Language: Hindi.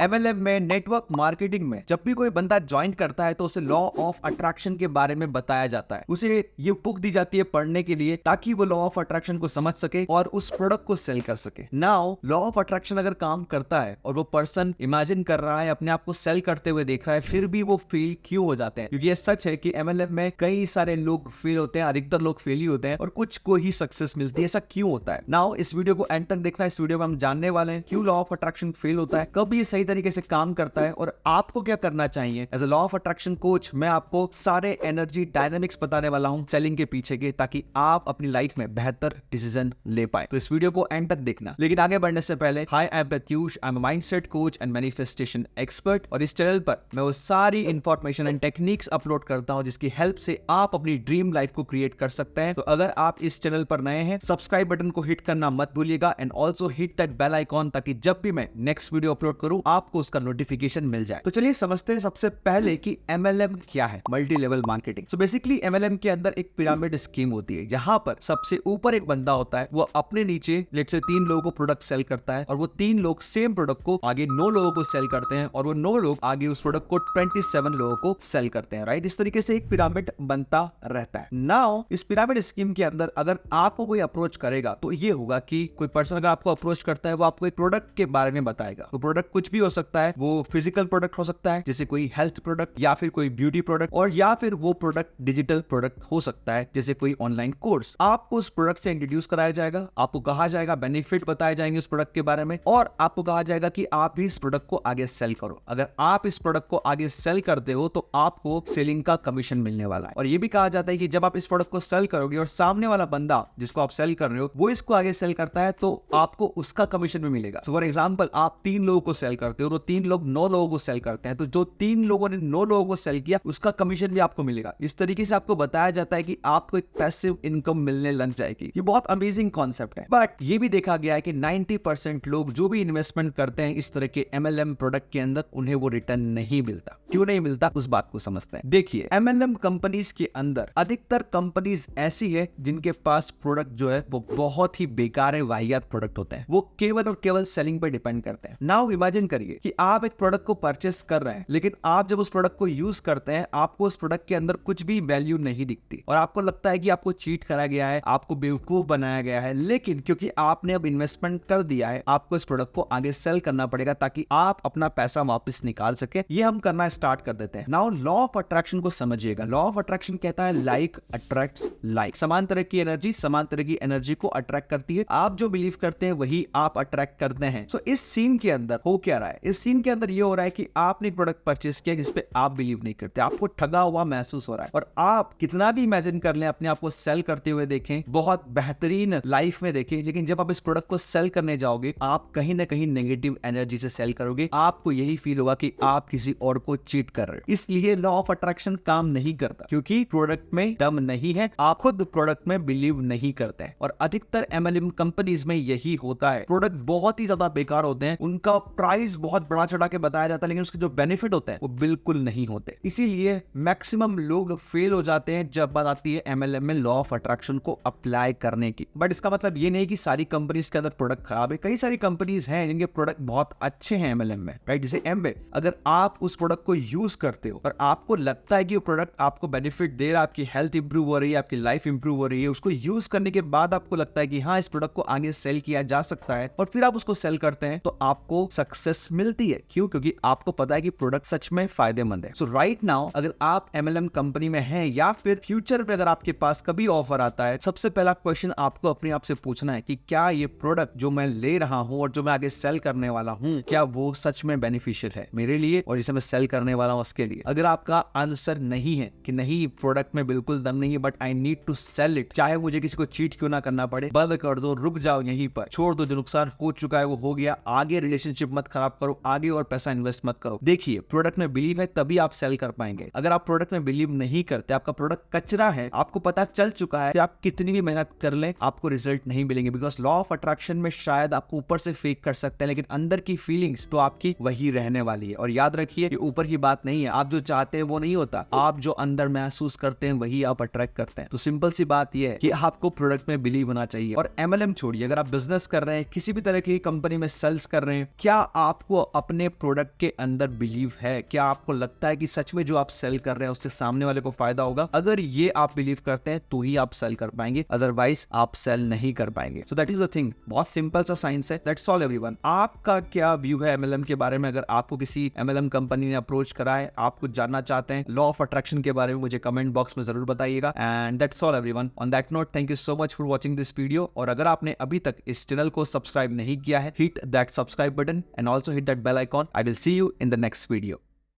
MLM में नेटवर्क मार्केटिंग में जब भी कोई बंदा ज्वाइन करता है तो उसे लॉ ऑफ अट्रैक्शन के बारे में बताया जाता है। उसे ये बुक दी जाती है पढ़ने के लिए ताकि वो लॉ ऑफ अट्रैक्शन को समझ सके और उस प्रोडक्ट को सेल कर सके। नाउ लॉ ऑफ अट्रैक्शन अगर काम करता है और वो पर्सन इमेजिन कर रहा है, अपने आप को सेल करते हुए देख रहा है, फिर भी वो फेल क्यों हो जाते हैं? क्योंकि ये सच है कि MLM में कई सारे लोग फेल होते हैं, अधिकतर लोग फेल ही होते हैं और कुछ को ही सक्सेस मिलती है। ऐसा क्यों होता है? नाउ इस वीडियो को एंड तक देखना। इस वीडियो में हम जानने वाले हैं क्यों लॉ ऑफ अट्रैक्शन फेल होता है, कब ये सही तरीके से काम करता है और आपको क्या करना चाहिए। As a law of attraction coach मैं आपको सारे एनर्जी डायनामिक्स बताने वाला हूं सेलिंग के पीछे के, ताकि आप अपनी लाइफ में बेहतर डिसीजन ले पाए। तो इस वीडियो को एंड तक देखना। लेकिन आगे बढ़ने से पहले, hi I am Pratyush, I am mindset coach and manifestation expert और इस चैनल पर मैं वो सारी इंफॉर्मेशन एंड टेक्निक्स अपलोड करता हूं जिसकी हेल्प से आप अपनी ड्रीम लाइफ को क्रिएट कर सकते हैं। तो अगर आप इस चैनल पर नए हैं, सब्सक्राइब बटन को हिट करना मत भूलिएगा and also hit that bell icon, ताकि जब भी मैं नेक्स्ट वीडियो अपलोड करूं आपको उसका नोटिफिकेशन मिल जाए। तो चलिए समझते हैं सबसे पहले कि MLM क्या है, multi level marketing. So basically MLM के अंदर एक पिरामिड स्कीम होती है, जहां पर सबसे ऊपर एक बंदा होता है, वो अपने नीचे लेट्स से 3 लोगों को प्रोडक्ट सेल करता है और वो 3 लोग सेम प्रोडक्ट को आगे 9 लोगों को सेल करते हैं और वो 9 लोग आगे उस प्रोडक्ट को 27 लोगों को सेल करते हैं। राइट, इस तरीके से एक पिरामिड बनता रहता है। नाउ इस पिरामिड स्कीम के अंदर अगर आपको कोई अप्रोच करेगा तो ये होगा कि कोई पर्सन अगर आपको अप्रोच करता है, वो आपको एक प्रोडक्ट के बारे में बताएगा। तो प्रोडक्ट कुछ भी हो सकता है, वो फिजिकल प्रोडक्ट हो सकता है जैसे कोई हेल्थ प्रोडक्ट, या फिर कोई ब्यूटी प्रोडक्ट, और या फिर वो प्रोडक्ट डिजिटल प्रोडक्ट हो सकता है जैसे कोई ऑनलाइन कोर्स। आपको उस प्रोडक्ट से इंट्रोड्यूस कराया जाएगा, आपको कहा जाएगा, बेनिफिट बताए जाएंगे उस प्रोडक्ट के बारे में, और आपको कहा जाएगा कि आप भी इस प्रोडक्ट को आगे सेल करो। अगर आप इस प्रोडक्ट को आगे सेल करते हो तो आपको सेलिंग का कमीशन मिलने वाला है। और ये भी कहा जाता है कि जब आप इस प्रोडक्ट को सेल करोगे और सामने वाला बंदा जिसको आप सेल कर रहे हो वो इसको आगे सेल करता है तो आपको उसका कमीशन भी मिलेगा। फॉर एग्जाम्पल, आप 3 लोगों को सेल करते हो तो 3 लोग 9 लोगों को सेल करते हैं, तो जो 3 लोगों ने 9 लोगों को सेल किया उसका कमीशन भी आपको मिलेगा। इस तरीके से आपको बताया जाता है कि आपको एक पैसिव इनकम मिलने लग जाएगी। ये बहुत अमेजिंग कॉन्सेप्ट है। बट ये भी देखा गया है कि 90% लोग जो भी इन्वेस्टमेंट करते हैं इस तरह के MLM प्रोडक्ट के अंदर, उन्हें वो रिटर्न नहीं मिलता। क्यों नहीं मिलता, उस बात को समझते हैं। देखिए, MLM कंपनीज के अंदर अधिकतर कंपनीज ऐसी है जिनके पास प्रोडक्ट जो है वो बहुत ही बेकार है, वाहियात प्रोडक्ट होते हैं। वो केवल और केवल सेलिंग पे डिपेंड करते हैं। नाउ इमेजिन करिए कि आप एक प्रोडक्ट को परचेस कर रहे हैं, लेकिन आप जब उस प्रोडक्ट को यूज करते हैं आपको उस प्रोडक्ट के अंदर कुछ भी वैल्यू नहीं दिखती और आपको लगता है कि आपको चीट करा गया है, आपको बेवकूफ बनाया गया है। लेकिन क्योंकि आपने अब इन्वेस्टमेंट कर दिया है, आपको इस प्रोडक्ट को आगे सेल करना पड़ेगा ताकि आप अपना पैसा वापस निकाल सके। ये हम करना स्टार्ट कर देते हैं। नाउ लॉ ऑफ अट्रैक्शन को समझिएगा। लॉ ऑफ अट्रैक्शन कहता है लाइक अट्रैक्ट्स लाइक। समान तरह की एनर्जी समान तरह की एनर्जी को अट्रैक्ट करती है। आप जो बिलीव करते हैं वही आप अट्रैक्ट करते हैं। सो इस सीन के अंदर हो क्या रहा है? इस सीन के अंदर ये हो रहा है कि आपने प्रोडक्ट परचेस किया जिसपे आप बिलीव नहीं करते, आपको ठगा हुआ महसूस हो रहा है और आप कितना भी इमेजिन कर लें, अपने आप को सेल करते हुए देखें, बहुत बेहतरीन लाइफ में देखें, लेकिन जब आप इस प्रोडक्ट को सेल करने जाओगे आप कहीं ना कहीं नेगेटिव एनर्जी से सेल करोगे। आपको यही फील होगा कि आप किसी और को चीट कर रहे हो। इसलिए लॉ ऑफ अट्रैक्शन काम नहीं करता, क्योंकि प्रोडक्ट में दम नहीं है, आप खुद प्रोडक्ट में बिलीव नहीं करते हैं। और अधिकतर MLM कंपनीज में यही होता है। प्रोडक्ट बहुत ही ज्यादा बेकार होते हैं, उनका प्राइस बहुत बड़ा चढ़ा के बताया जाता है, लेकिन उसके जो बेनिफिट होते हैं वो बिल्कुल नहीं होते। इसीलिए मैक्सिमम लोग फेल हो जाते हैं जब बात आती है MLM में लॉ ऑफ अट्रैक्शन को अप्लाई करने की। बट इसका मतलब ये नहीं कि सारी कंपनीज के अंदर प्रोडक्ट खराब है। कई सारी कंपनीज हैं जिनके प्रोडक्ट बहुत अच्छे हैं MLM में, राइट? जैसे एमवे, अगर आप उस प्रोडक्ट को यूज करते हो और आपको लगता है कि वो प्रोडक्ट आपको बेनिफिट दे रहा है, आपकी हेल्थ इंप्रूव हो रही है, आपकी लाइफ इंप्रूव हो रही है, उसको यूज करने के बाद आपको लगता है कि हाँ, इस प्रोडक्ट को आगे सेल किया जा सकता है, और फिर आप उसको सेल करते हैं तो आपको सक्सेस मिलती है। क्यों? क्योंकि आपको पता है कि प्रोडक्ट सच में फायदेमंद है। सो राइट नाउ अगर आप MLM कंपनी में हैं या फिर फ्यूचर में अगर आपके पास कभी ऑफर आता है, सबसे पहला क्वेश्चन आपको अपने आप से पूछना है कि क्या ये प्रोडक्ट जो मैं ले रहा हूं और जो मैं आगे सेल करने वाला हूं, क्या वो सच में बेनिफिशियल है मेरे लिए और जिसे मैं सेल करने वाला हूं उसके लिए? अगर आपका आंसर नहीं है कि नहीं, प्रोडक्ट में बिल्कुल दम नहीं है, but I need to sell it, चाहे मुझे किसी को चीट क्यों ना करना पड़े, बंद कर दो, रुक जाओ यहीं पर, छोड़ दो, जो नुकसान हो चुका है वो हो गया, आगे रिलेशनशिप मत खराब करो, आगे और पैसा इन्वेस्ट मत करो। देखिए, प्रोडक्ट में बिलीव है तभी आप सेल कर पाएंगे। अगर आप प्रोडक्ट में बिलीव नहीं करते, आपका प्रोडक्ट कचरा है, आपको पता चल चुका है कि आप कितनी भी मेहनत कर लें आपको रिजल्ट नहीं मिलेंगे। बिकॉज लॉ ऑफ अट्रैक्शन में शायद आपको ऊपर से फेक कर सकते हैं, लेकिन अंदर की फीलिंग्स तो आपकी वही रहने वाली है। और याद रखिए, ये ऊपर की बात नहीं है, आप जो चाहते हैं वो नहीं होता, आप जो अंदर महसूस करते हैं वही आप अट्रैक्ट करते हैं। तो सिंपल सी बात यह है कि आपको प्रोडक्ट में बिलीव होना चाहिए। और MLM छोड़िए, अगर आप बिजनेस कर रहे हैं, किसी भी तरह की कंपनी में सेल्स कर रहे हैं, क्या आप आपको अपने प्रोडक्ट के अंदर बिलीव है? क्या आपको लगता है कि सच में जो आप सेल कर रहे हैं उससे सामने वाले को फायदा होगा? अगर ये आप बिलीव करते हैं तो ही आप सेल कर पाएंगे, अदरवाइज आप सेल नहीं कर पाएंगे। So that is the thing, बहुत सिंपल सा साइंस है। That's all everyone. आपका क्या व्यू है एमएलएम के बारे में? अगर आपको किसी एमएलएम कंपनी ने अप्रोच करा है, आप कुछ जानना चाहते हैं लॉ ऑफ अट्रैक्शन के बारे में, मुझे कमेंट बॉक्स में जरूर बताइएगा। And that's all everyone. On that note, thank you so much for watching this video. और अगर आपने अभी तक इस चैनल को सब्सक्राइब नहीं किया है, hit that subscribe button and also hit that bell icon. I will see you in the next video.